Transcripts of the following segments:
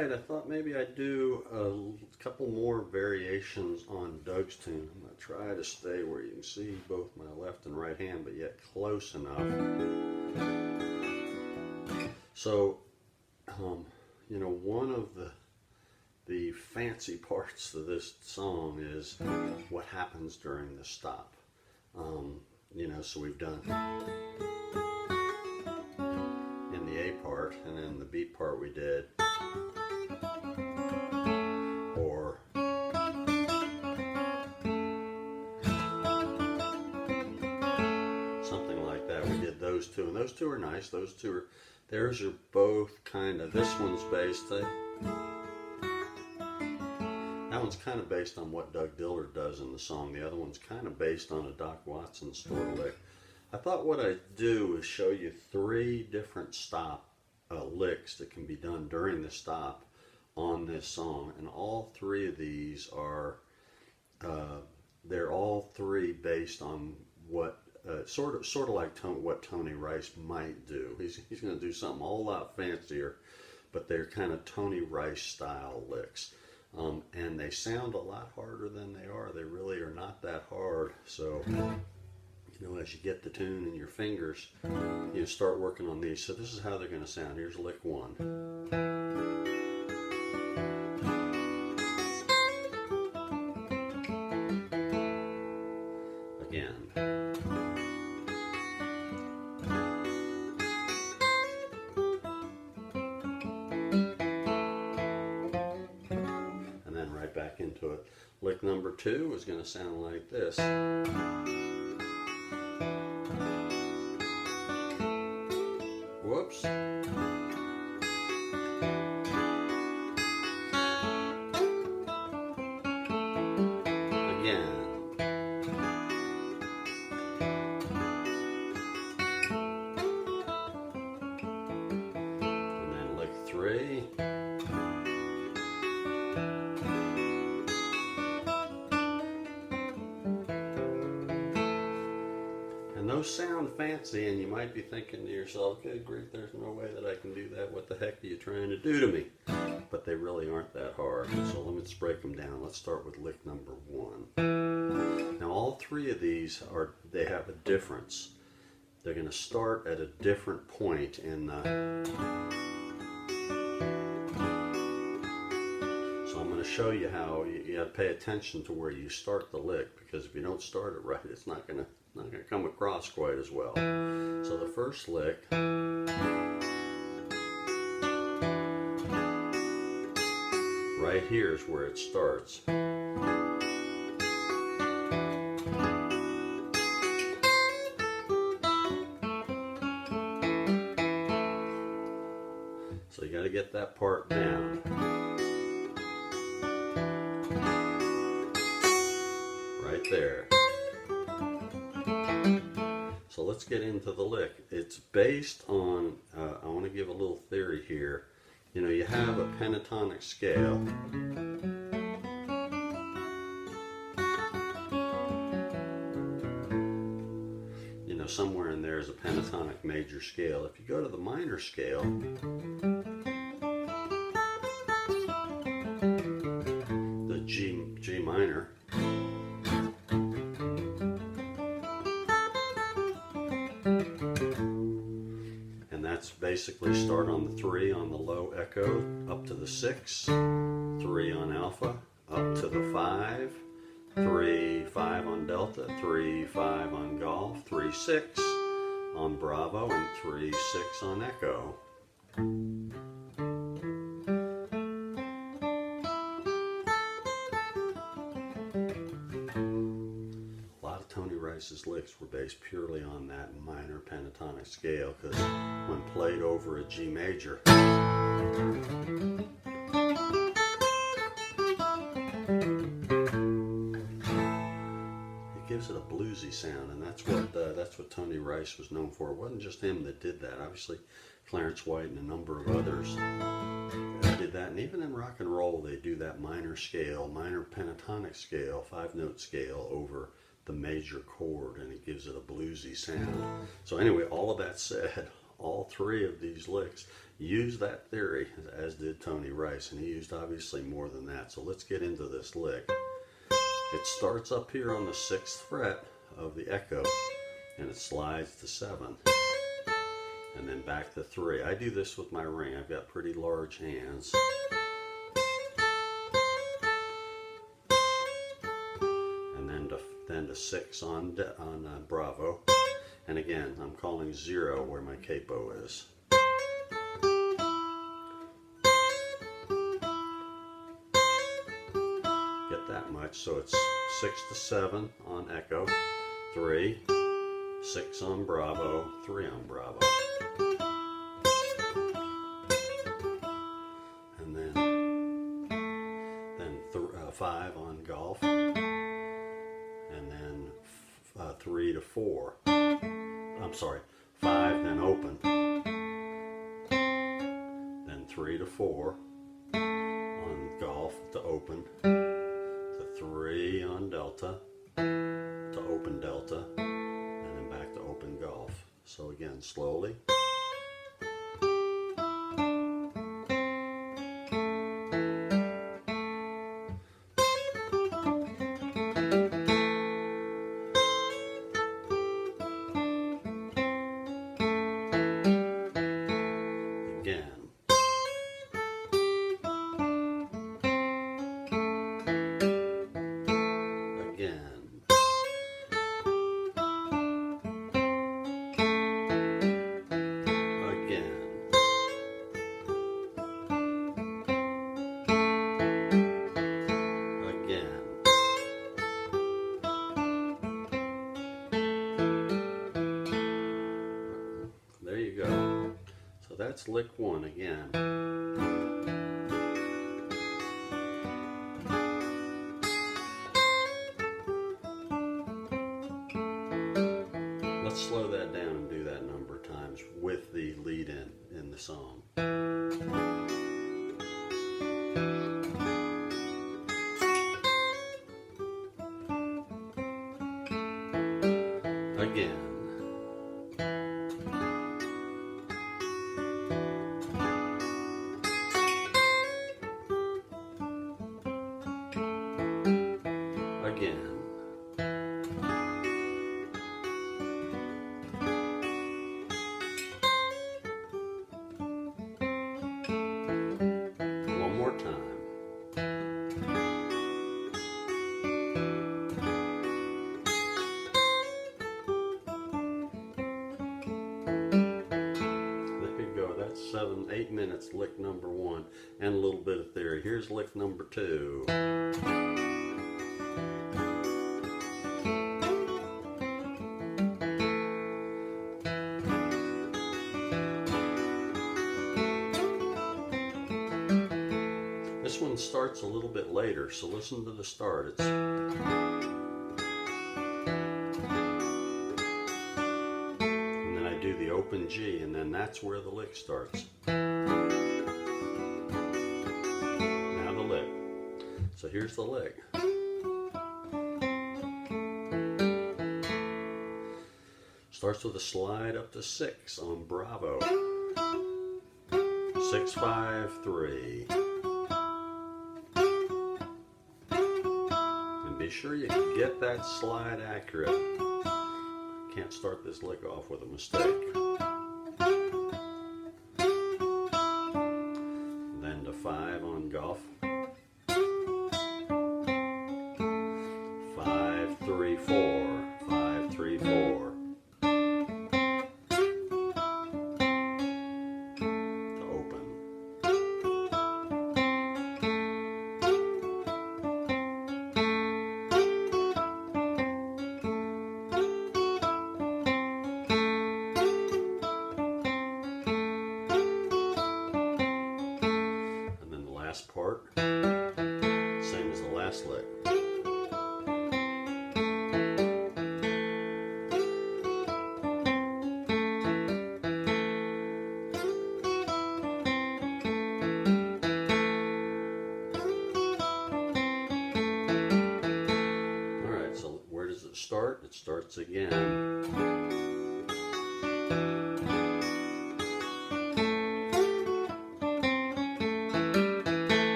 Alright, I thought maybe I'd do a couple more variations on Doug's tune. I'm going to try to stay where you can see both my left and right hand, but yet close enough. So, one of the fancy parts of this song is what happens during the stop. So we've done in the A part, and then the B part we did. Or something like that. We did those two, and those two are nice. Theirs are both kind of, this one's based, that one's kind of based on what Doug Dillard does in the song. The other one's kind of based on a Doc Watson store lick. I thought what I'd do is show you three different stop licks that can be done during the stop on this song, and all three of these are they're all three based on what sort of like what Tony Rice might do. He's going to do something a whole lot fancier, but they're kind of Tony Rice style licks, and they sound a lot harder than they are. They really are not that hard. So as you get the tune in your fingers, you start working on these. So this is how they're going to sound. Here's lick one. Again. And then right back into it. Lick number two is going to sound like this. Whoops. Again. And then lick three. And those sound fancy, and you might be thinking to yourself, good grief, there's no way that I can do that. What the heck are you trying to do to me? But they really aren't that hard. So let's break them down. Let's start with lick number one. Now all three of these they have a difference. They're going to start at a different point in the... So I'm going to show you how you got to pay attention to where you start the lick, because if you don't start it right, it's not going to come across quite as well. So the first lick, right here is where it starts. So you got to get that part down. Right there. So let's get into the lick. It's based on, I want to give a little theory here. You have a pentatonic scale. Somewhere in there is a pentatonic major scale. If you go to the minor scale, the G minor, and that's basically start on the 3 on the low echo up to the 6, 3 on alpha up to the 5, 3, 5 on delta, 3, 5 on golf, 3, 6 on bravo, and 3, 6 on echo. A lot of Tony Rice's licks were based purely on that minor pentatonic scale, because when played over a G major, gives it a bluesy sound, and that's what Tony Rice was known for. It wasn't just him that did that. Obviously, Clarence White and a number of others did that, and even in rock and roll, they do that minor scale, minor pentatonic scale, 5-note scale over the major chord, and it gives it a bluesy sound. So anyway, all of that said, all three of these licks use that theory, as did Tony Rice, and he used obviously more than that. So let's get into this lick. It starts up here on the 6th fret of the echo, and it slides to 7, and then back to 3. I do this with my ring. I've got pretty large hands. And then to 6 on Bravo. And again, I'm calling 0 where my capo is. Get that much, so it's 6 to 7 on echo, 3, 6 on Bravo, 3 on Bravo. And then 5 on Golf, and then 3 to 4. I'm sorry, 5, then open, then 3 to 4 on Golf to open, to 3 on Delta, to open Delta, and then back to open Golf. So again, slowly. That's lick 1 again. Let's slow that down and do that a number of times with the lead in the song. Again. One more time. There you go. That's 8 minutes, lick number 1, and a little bit of theory. Here's lick number 2. This one starts a little bit later, so listen to the start. It's and then I do the open G, and then that's where the lick starts. Now the lick. So here's the lick. Starts with a slide up to 6 on Bravo. 6, 5, 3. Be sure you get that slide accurate. Can't start this lick off with a mistake. Then to 5 on Golf. 5, 3, 4. 5, 3, 4. To open. Part, same as the last lick. Alright, so where does it start? It starts again.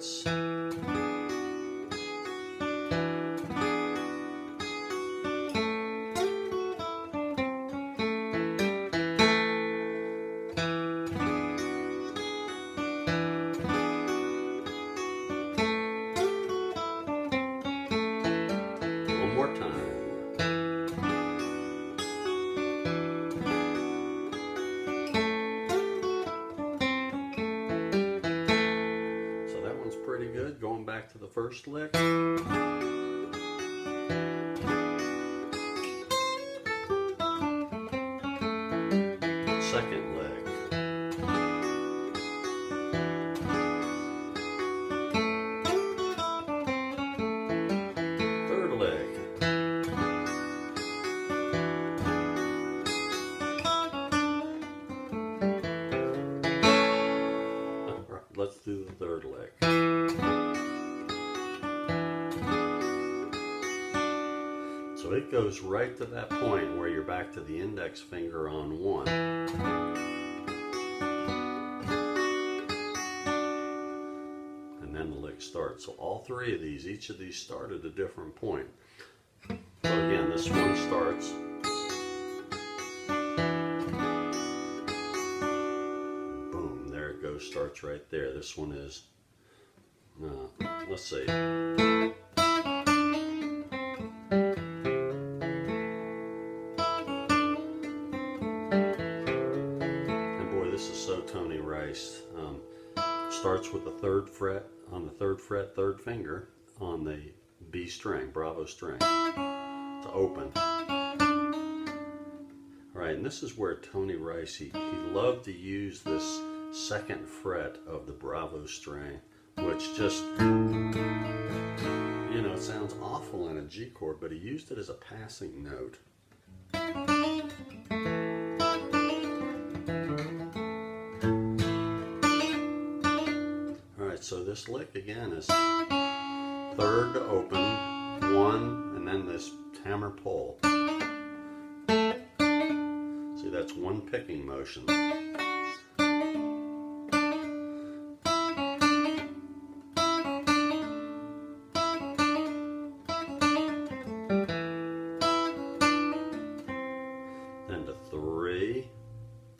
frets. One more time. Pretty good. Going back to the first lick. Second lick. Third lick. All right, let's do the third lick. So it goes right to that point where you're back to the index finger on 1. And then the lick starts. So all three of these, each of these start at a different point. So again, this one starts. Boom, there it goes, starts right there. This one is, let's see. This is so Tony Rice. Starts with the 3rd fret on the 3rd fret, 3rd finger on the B string, Bravo string, to open. Alright, and this is where Tony Rice, he loved to use this 2nd fret of the Bravo string, which just, you know, it sounds awful in a G chord, but he used it as a passing note. So this lick again is 3rd open, 1, and then this hammer pull. See, that's one picking motion. Then to 3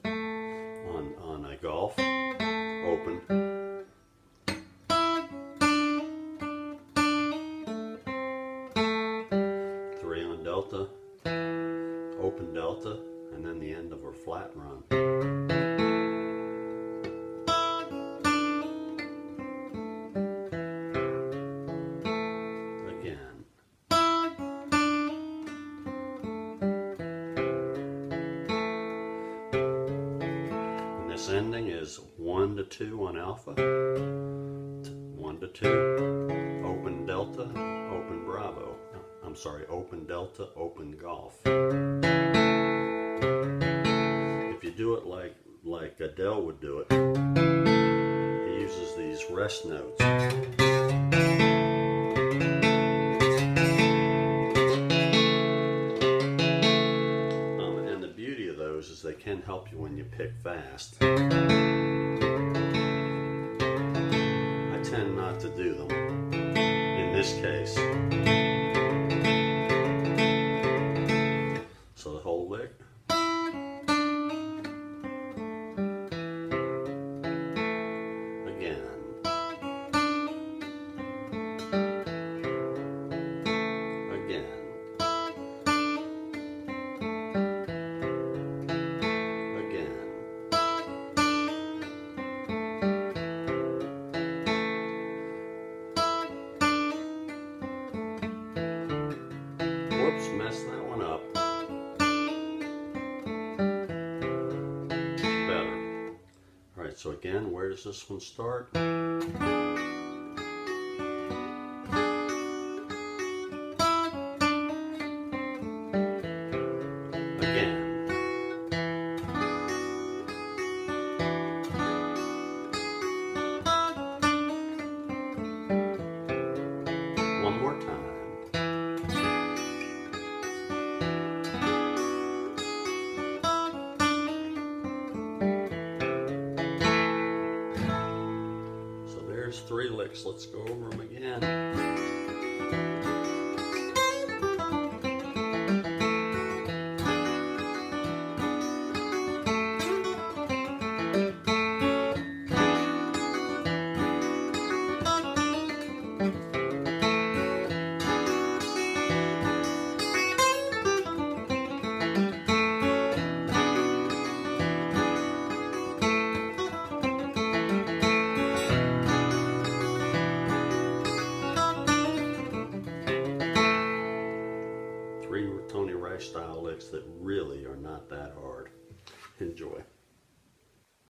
on a golf, open. 3 on delta, open delta, and then the end of her flat run. Again. And this ending is 1 to 2 on alpha, 1 to 2, open delta, open bravo. I'm sorry, open delta, open golf. If you do it like Adele would do it, he uses these rest notes. And the beauty of those is they can help you when you pick fast. I tend not to do them in this case. So the whole lick. Again. Again. Again. Whoops, messed that one up. So again, where does this one start? Again. One more time. There's 3 licks. Let's go over them again. Three Tony Rice style licks that really are not that hard. Enjoy.